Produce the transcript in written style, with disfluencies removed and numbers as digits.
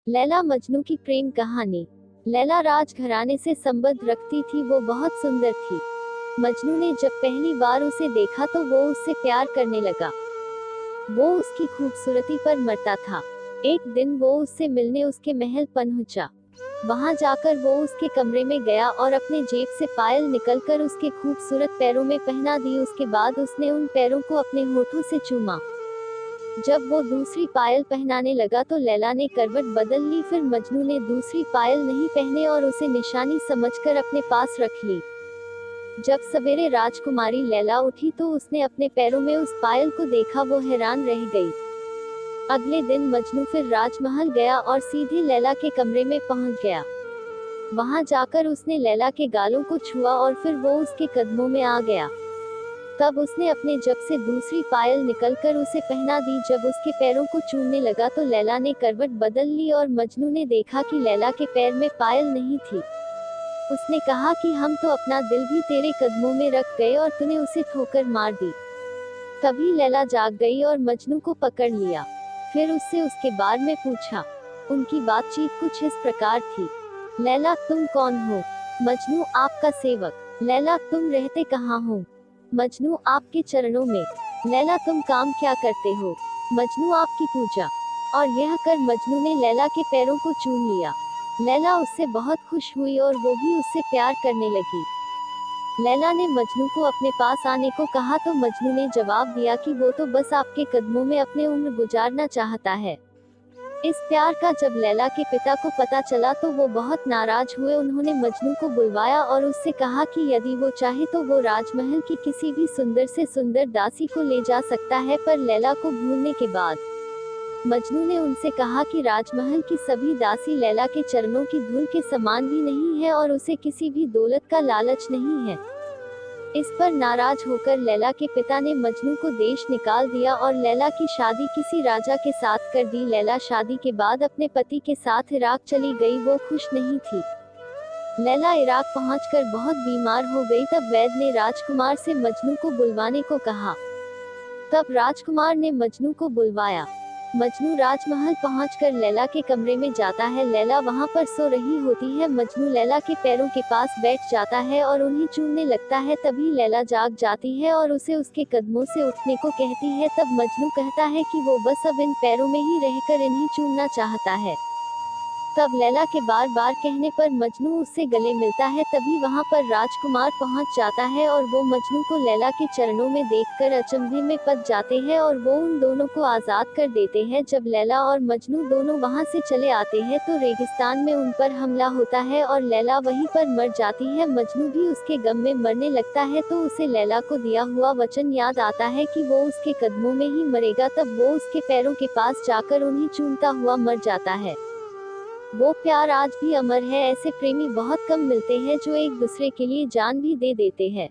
लैला मजनू की प्रेम कहानी। लैला राजघराने से संबंध रखती थी, वो बहुत सुंदर थी। मजनू ने जब पहली बार उसे देखा तो वो उससे प्यार करने लगा। वो उसकी खूबसूरती पर मरता था। एक दिन वो उससे मिलने उसके महल पहुंचा। वहां जाकर वो उसके कमरे में गया और अपने जेब से पायल निकलकर उसके खूबसूरत पैरों में पहना दी। उसके बाद उसने उन पैरों को अपने होठों से चूमा। जब वो दूसरी पायल पहनाने लगा तो लैला ने करवट बदल ली। फिर मजनू ने दूसरी पायल नहीं पहने और उसे निशानी समझकर अपने पास रख ली। जब सवेरे राजकुमारी लैला उठी तो उसने अपने पैरों में उस पायल को देखा, वो हैरान रह गई। अगले दिन मजनू फिर राजमहल गया और सीधे लैला के कमरे में पहुंच गया। वहां जाकर उसने लैला के गालों को छुआ और फिर वो उसके कदमों में आ गया। तब उसने अपने जब से दूसरी पायल निकलकर उसे पहना दी। जब उसके पैरों को चूमने लगा तो लैला ने करवट बदल ली और मजनू ने देखा कि लैला के पैर में पायल नहीं थी। उसने कहा कि हम तो अपना दिल भी तेरे कदमों में रख गए और तूने उसे ठोकर मार दी। तभी लैला जाग गई और मजनू को पकड़ लिया। फिर उससे उसके बारे में पूछा। उनकी बातचीत कुछ इस प्रकार थी। लैला, तुम कौन हो? मजनू, आपका सेवक। लैला, तुम रहते कहाँ हो? मजनू, आपके चरणों में। लैला, तुम काम क्या करते हो? मजनू, आपकी पूजा। और यह कर मजनू ने लैला के पैरों को चूम लिया। लैला उससे बहुत खुश हुई और वो भी उससे प्यार करने लगी। लैला ने मजनू को अपने पास आने को कहा तो मजनू ने जवाब दिया कि वो तो बस आपके कदमों में अपने उम्र गुजारना चाहता है। इस प्यार का जब लैला के पिता को पता चला तो वो बहुत नाराज हुए। उन्होंने मजनू को बुलवाया और उससे कहा कि यदि वो चाहे तो वो राजमहल की किसी भी सुंदर से सुंदर दासी को ले जा सकता है। पर लैला को भूलने के बाद मजनू ने उनसे कहा कि राजमहल की सभी दासी लैला के चरणों की धूल के समान भी नहीं है और उसे किसी भी दौलत का लालच नहीं है। इस पर नाराज होकर लैला के पिता ने मजनू को देश निकाल दिया और लैला की शादी किसी राजा के साथ कर दी। लैला शादी के बाद अपने पति के साथ इराक चली गई। वो खुश नहीं थी। लैला इराक पहुंचकर बहुत बीमार हो गई। तब वैद्य ने राजकुमार से मजनू को बुलवाने को कहा। तब राजकुमार ने मजनू को बुलवाया। मजनू राजमहल पहुंचकर लैला के कमरे में जाता है। लैला वहां पर सो रही होती है। मजनू लैला के पैरों के पास बैठ जाता है और उन्हें चूमने लगता है। तभी लैला जाग जाती है और उसे उसके कदमों से उठने को कहती है। तब मजनू कहता है कि वो बस अब इन पैरों में ही रहकर इन्हें चूमना चाहता है। तब लैला के बार बार कहने पर मजनू उससे गले मिलता है। तभी वहां पर राजकुमार पहुंच जाता है और वो मजनू को लैला के चरणों में देखकर अचंभे में पड़ जाते हैं और वो उन दोनों को आजाद कर देते हैं। जब लैला और मजनू दोनों वहां से चले आते हैं तो रेगिस्तान में उन पर हमला होता है और लैला वहीं पर मर जाती है। मजनू भी उसके गम में मरने लगता है तो उसे लैला को दिया हुआ वचन याद आता है कि वो उसके कदमों में ही मरेगा। तब वो उसके पैरों के पास जाकर उन्हें चूमता हुआ मर जाता है। वो प्यार आज भी अमर है। ऐसे प्रेमी बहुत कम मिलते हैं जो एक दूसरे के लिए जान भी दे देते हैं।